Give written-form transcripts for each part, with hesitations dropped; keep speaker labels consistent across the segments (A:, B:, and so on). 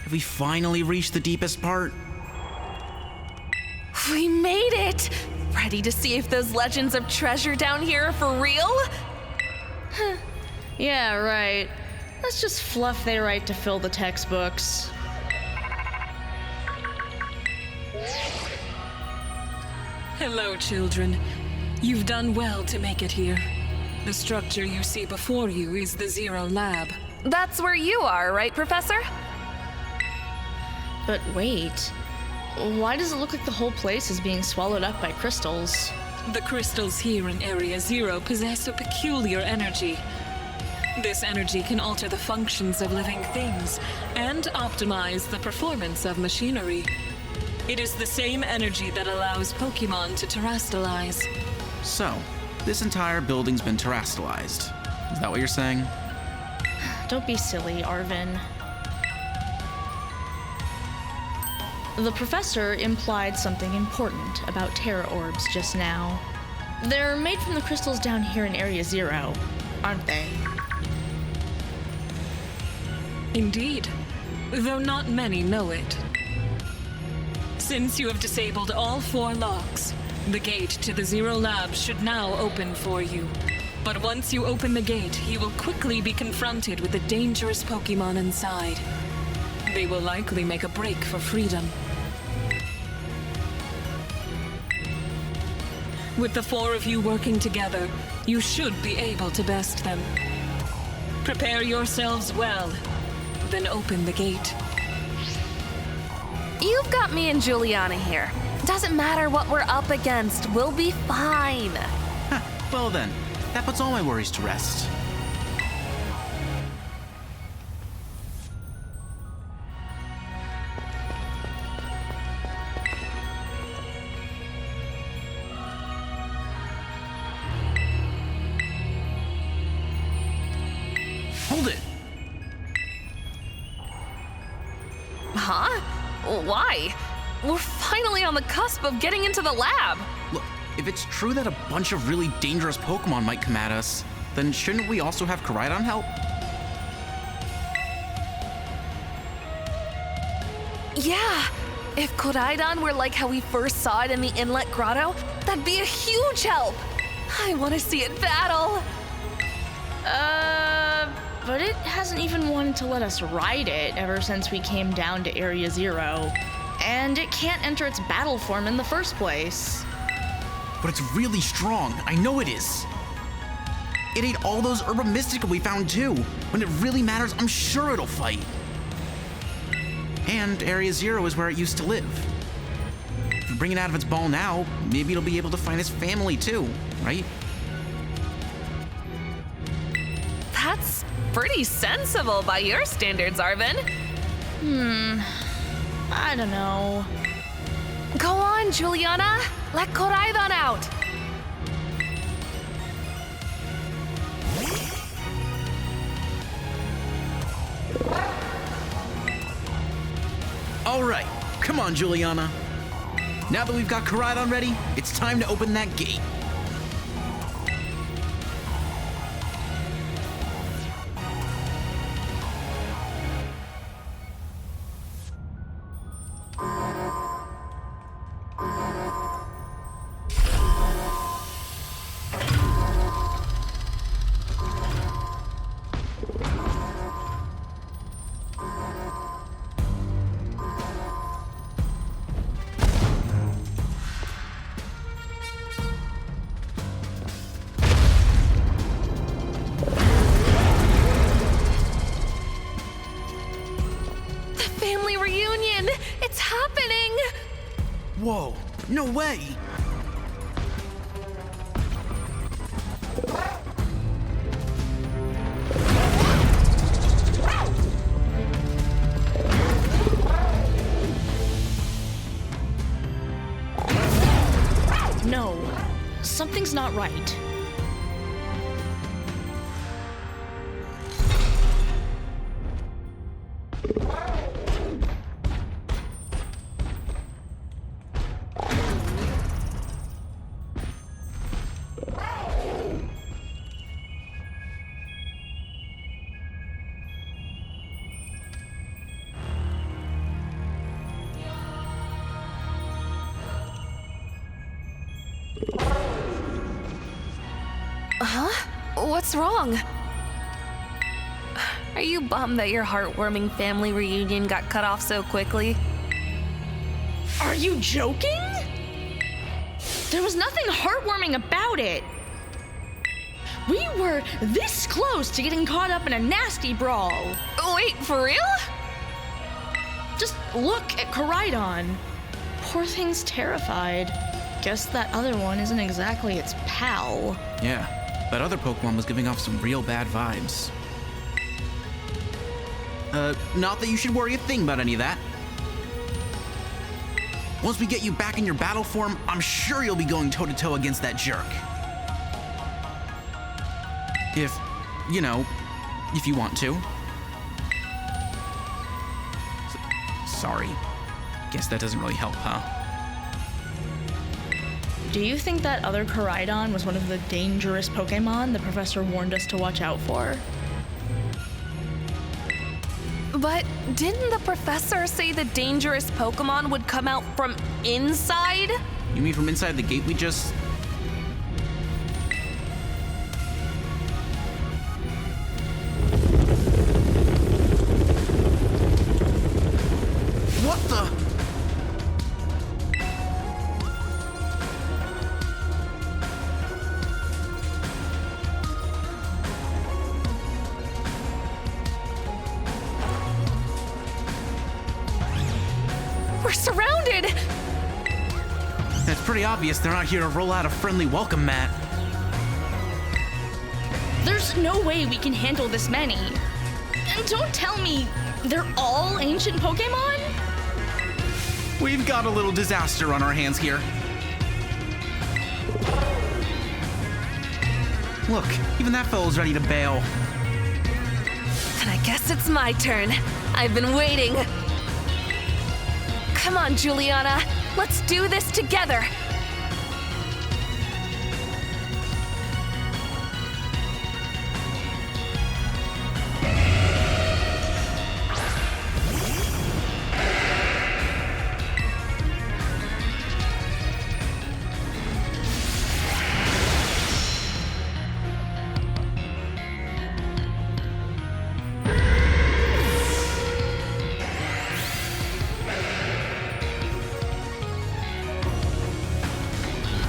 A: Have we finally reached the deepest part?
B: We made it! Ready to see if those legends of treasure down here are for real?
C: Yeah, right. That's just fluff they write to fill the textbooks.
D: Hello, children. You've done well to make it here. The structure you see before you is the Zero Lab.
B: That's where you are, right, Professor?
C: But wait, why does it look like the whole place is being swallowed up by crystals?
D: The crystals here in Area Zero possess a peculiar energy. This energy can alter the functions of living things and optimize the performance of machinery. It is the same energy that allows Pokemon to terrestrialize.
A: So, this entire building's been terrestrialized. Is that what you're saying?
C: Don't be silly, Arvin. The professor implied something important about Terra Orbs just now. They're made from the crystals down here in Area Zero, aren't they?
D: Indeed, though not many know it. Since you have disabled all 4 locks, the gate to the Zero Lab should now open for you. But once you open the gate, you will quickly be confronted with the dangerous Pokemon inside. They will likely make a break for freedom. With the 4 of you working together, you should be able to best them. Prepare yourselves well, then open the gate.
B: You've got me and Juliana here. Doesn't matter what we're up against, we'll be fine.
A: Huh, well then, that puts all my worries to rest. Hold it!
B: Huh? Why? We're finally on the cusp of getting into the lab.
A: Look, if it's true that a bunch of really dangerous Pokemon might come at us, then shouldn't we also have Koraidon help?
B: Yeah, if Koraidon were like how we first saw it in the Inlet Grotto, that'd be a huge help. I want to see it battle.
C: But it hasn't even wanted to let us ride it ever since we came down to Area Zero. And it can't enter its battle form in the first place.
A: But it's really strong, I know it is. It ate all those Herba Mystica we found too. When it really matters, I'm sure it'll fight. And Area Zero is where it used to live. If we bring it out of its ball now, maybe it'll be able to find its family too, right?
B: That's pretty sensible by your standards, Arvin.
C: I don't know.
B: Go on, Juliana. Let Koraidon out.
A: All right, come on, Juliana. Now that we've got Koraidon ready, it's time to open that gate.
B: Family reunion! It's happening!
A: Whoa, no way!
C: No, something's not right.
B: What's wrong? Are you bummed that your heartwarming family reunion got cut off so quickly?
C: Are you joking? There was nothing heartwarming about it. We were this close to getting caught up in a nasty brawl.
B: Wait, for real?
C: Just look at Koraidon. Poor thing's terrified. Guess that other one isn't exactly its pal.
A: Yeah, that other Pokemon was giving off some real bad vibes. Not that you should worry a thing about any of that. Once we get you back in your battle form, I'm sure you'll be going toe-to-toe against that jerk. If you want to. Sorry. Guess that doesn't really help, huh?
C: Do you think that other Koraidon was one of the dangerous Pokemon the professor warned us to watch out for?
B: But didn't the professor say the dangerous Pokemon would come out from inside?
A: You mean from inside the gate we just... What the?
B: We're surrounded!
A: It's pretty obvious they're not here to roll out a friendly welcome mat.
C: There's no way we can handle this many. And don't tell me they're all ancient Pokemon?
A: We've got a little disaster on our hands here. Look, even that fellow's ready to bail.
B: Then I guess it's my turn. I've been waiting. Come on, Juliana. Let's do this together.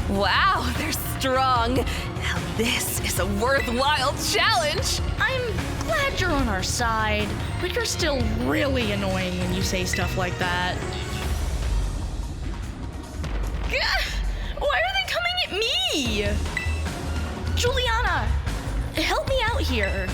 B: Wow, they're strong. Now this is a worthwhile challenge.
C: I'm glad you're on our side, but you're still really annoying when you say stuff like that. Gah! Why are they coming at me? Juliana, help me out here.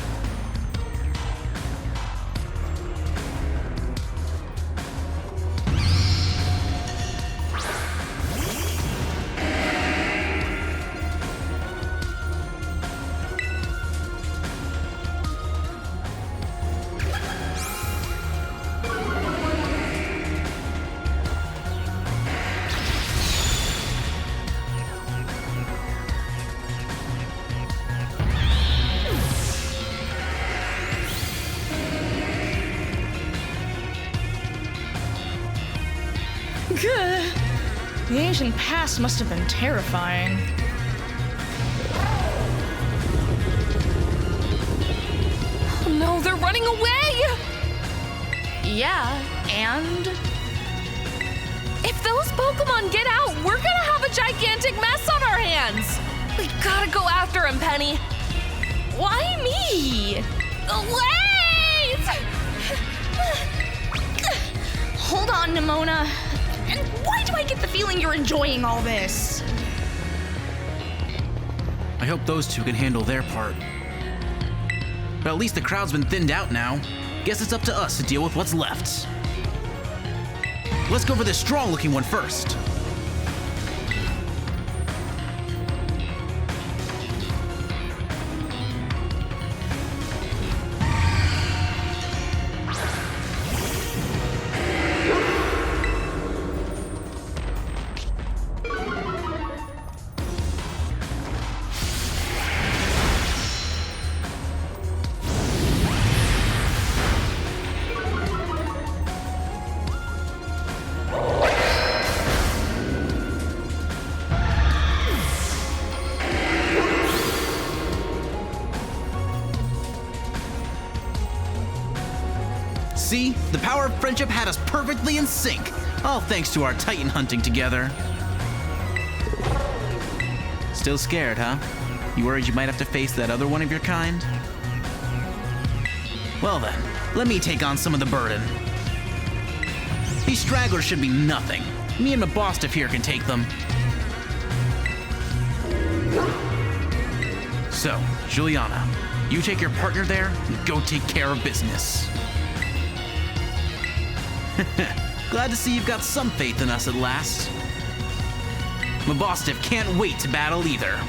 C: The ancient past must have been terrifying.
B: Oh no, they're running away!
C: Yeah, and?
B: If those Pokemon get out, we're gonna have a gigantic mess on our hands! We gotta go after him, Penny!
C: Why me?
B: Wait!
C: Hold on, Nimona. And why do I get the feeling you're enjoying all this?
A: I hope those two can handle their part. But at least the crowd's been thinned out now. Guess it's up to us to deal with what's left. Let's go for this strong-looking one first. See? The power of friendship had us perfectly in sync. All thanks to our Titan hunting together. Still scared, huh? You worried you might have to face that other one of your kind? Well then, let me take on some of the burden. These stragglers should be nothing. Me and Mabostif here can take them. So, Juliana, you take your partner there and go take care of business. Glad to see you've got some faith in us at last. Mabostif can't wait to battle either.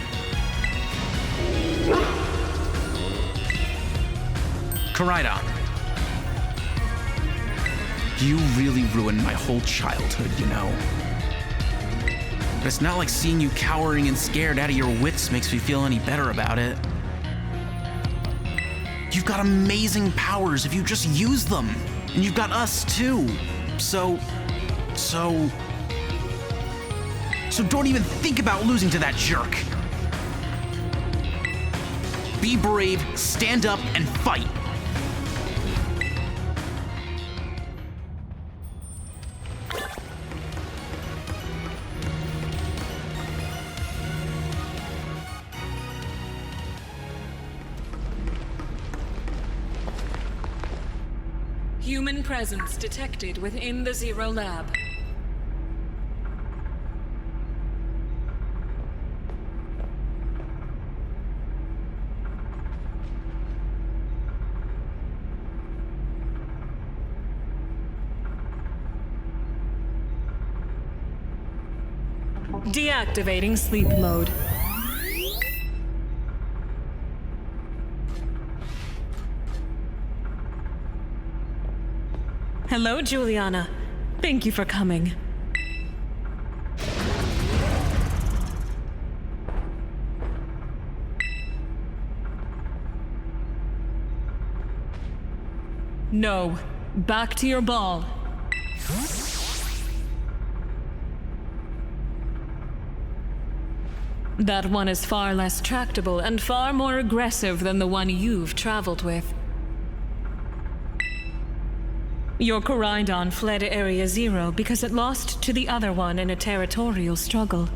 A: Koraidon. You really ruined my whole childhood, you know. But it's not like seeing you cowering and scared out of your wits makes me feel any better about it. You've got amazing powers if you just use them. And you've got us too. So don't even think about losing to that jerk. Be brave, stand up, and fight.
D: Human presence detected within the Zero Lab. Deactivating sleep mode. Hello, Juliana. Thank you for coming. No. Back to your ball. That one is far less tractable and far more aggressive than the one you've traveled with. Your Koraidon fled Area Zero because it lost to the other one in a territorial struggle.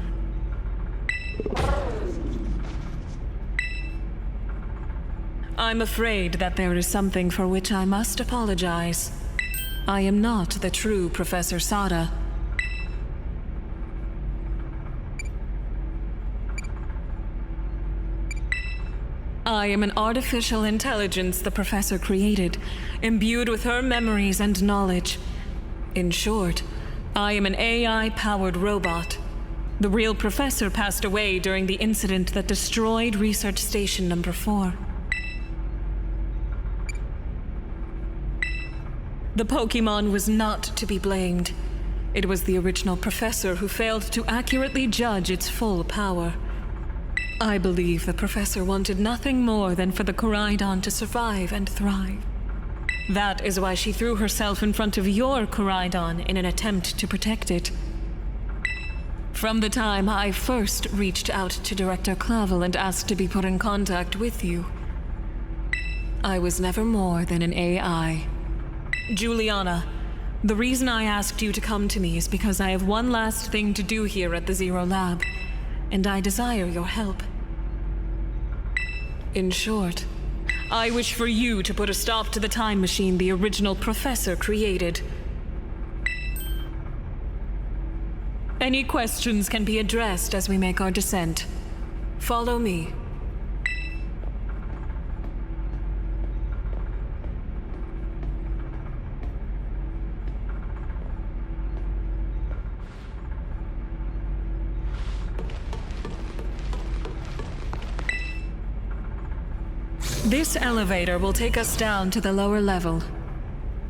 D: I'm afraid that there is something for which I must apologize. I am not the true Professor Sada. I am an artificial intelligence the Professor created, imbued with her memories and knowledge. In short, I am an AI-powered robot. The real Professor passed away during the incident that destroyed Research Station Number 4. The Pokémon was not to be blamed. It was the original Professor who failed to accurately judge its full power. I believe the Professor wanted nothing more than for the Koraidon to survive and thrive. That is why she threw herself in front of your Koraidon in an attempt to protect it. From the time I first reached out to Director Clavel and asked to be put in contact with you, I was never more than an AI. Juliana, the reason I asked you to come to me is because I have one last thing to do here at the Zero Lab. And I desire your help. In short, I wish for you to put a stop to the time machine the original Professor created. Any questions can be addressed as we make our descent. Follow me. This elevator will take us down to the lower level.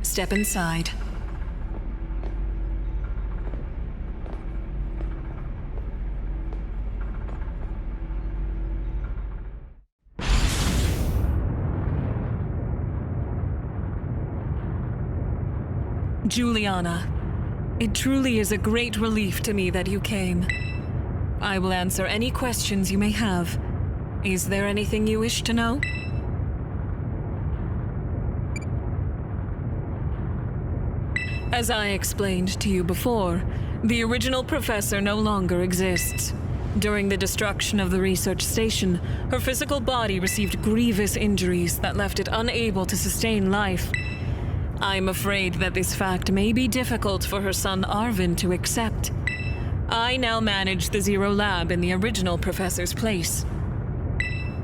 D: Step inside. Juliana, it truly is a great relief to me that you came. I will answer any questions you may have. Is there anything you wish to know? As I explained to you before, the original professor no longer exists. During the destruction of the research station, her physical body received grievous injuries that left it unable to sustain life. I'm afraid that this fact may be difficult for her son Arvin to accept. I now manage the Zero Lab in the original professor's place.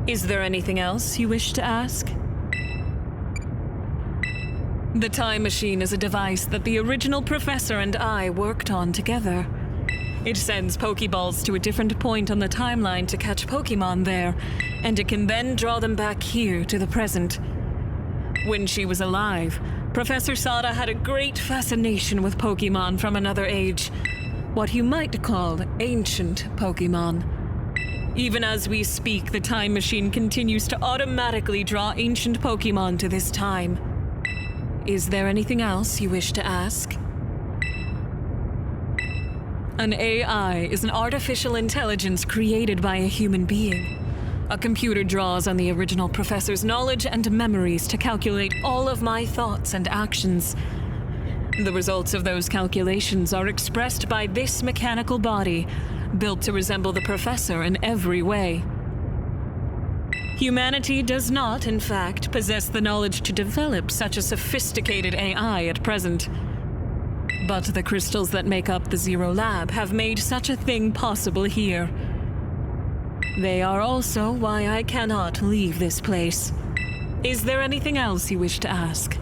D: Is there anything else you wish to ask? The time machine is a device that the original professor and I worked on together. It sends Pokeballs to a different point on the timeline to catch Pokemon there, and it can then draw them back here to the present. When she was alive, Professor Sada had a great fascination with Pokemon from another age, what you might call ancient Pokemon. Even as we speak, the time machine continues to automatically draw ancient Pokemon to this time. Is there anything else you wish to ask? An AI is an artificial intelligence created by a human being. A computer draws on the original professor's knowledge and memories to calculate all of my thoughts and actions. The results of those calculations are expressed by this mechanical body, built to resemble the professor in every way. Humanity does not, in fact, possess the knowledge to develop such a sophisticated AI at present. But the crystals that make up the Zero Lab have made such a thing possible here. They are also why I cannot leave this place. Is there anything else you wish to ask?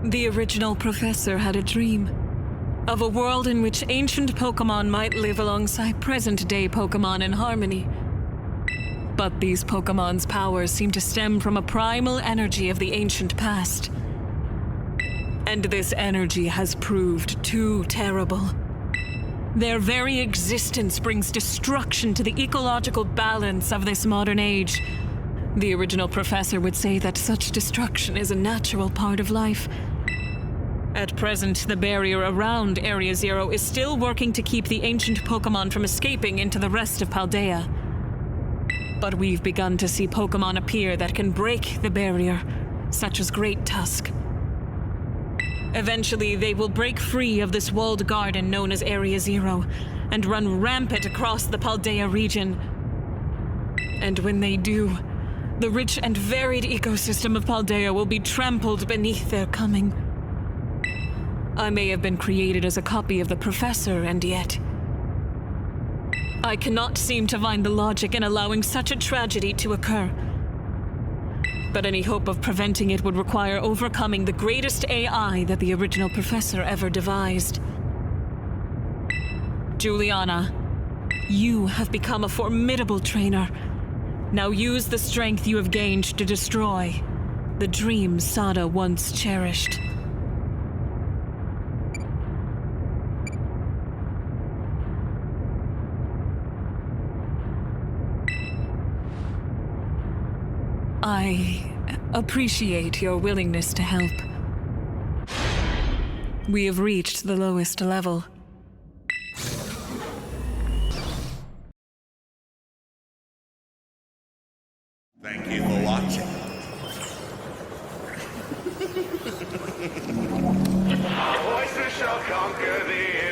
D: The original professor had a dream of a world in which ancient Pokemon might live alongside present-day Pokemon in harmony. But these Pokemon's powers seem to stem from a primal energy of the ancient past. And this energy has proved too terrible. Their very existence brings destruction to the ecological balance of this modern age. The original professor would say that such destruction is a natural part of life. At present, the barrier around Area Zero is still working to keep the ancient Pokemon from escaping into the rest of Paldea. But we've begun to see Pokemon appear that can break the barrier, such as Great Tusk. Eventually, they will break free of this walled garden known as Area Zero and run rampant across the Paldea region. And when they do, the rich and varied ecosystem of Paldea will be trampled beneath their coming. I may have been created as a copy of the professor, and yet I cannot seem to find the logic in allowing such a tragedy to occur. But any hope of preventing it would require overcoming the greatest AI that the original professor ever devised. Juliana, you have become a formidable trainer. Now use the strength you have gained to destroy the dream Sada once cherished. I appreciate your willingness to help. We have reached the lowest level.
E: Thank you for watching. Voices shall conquer the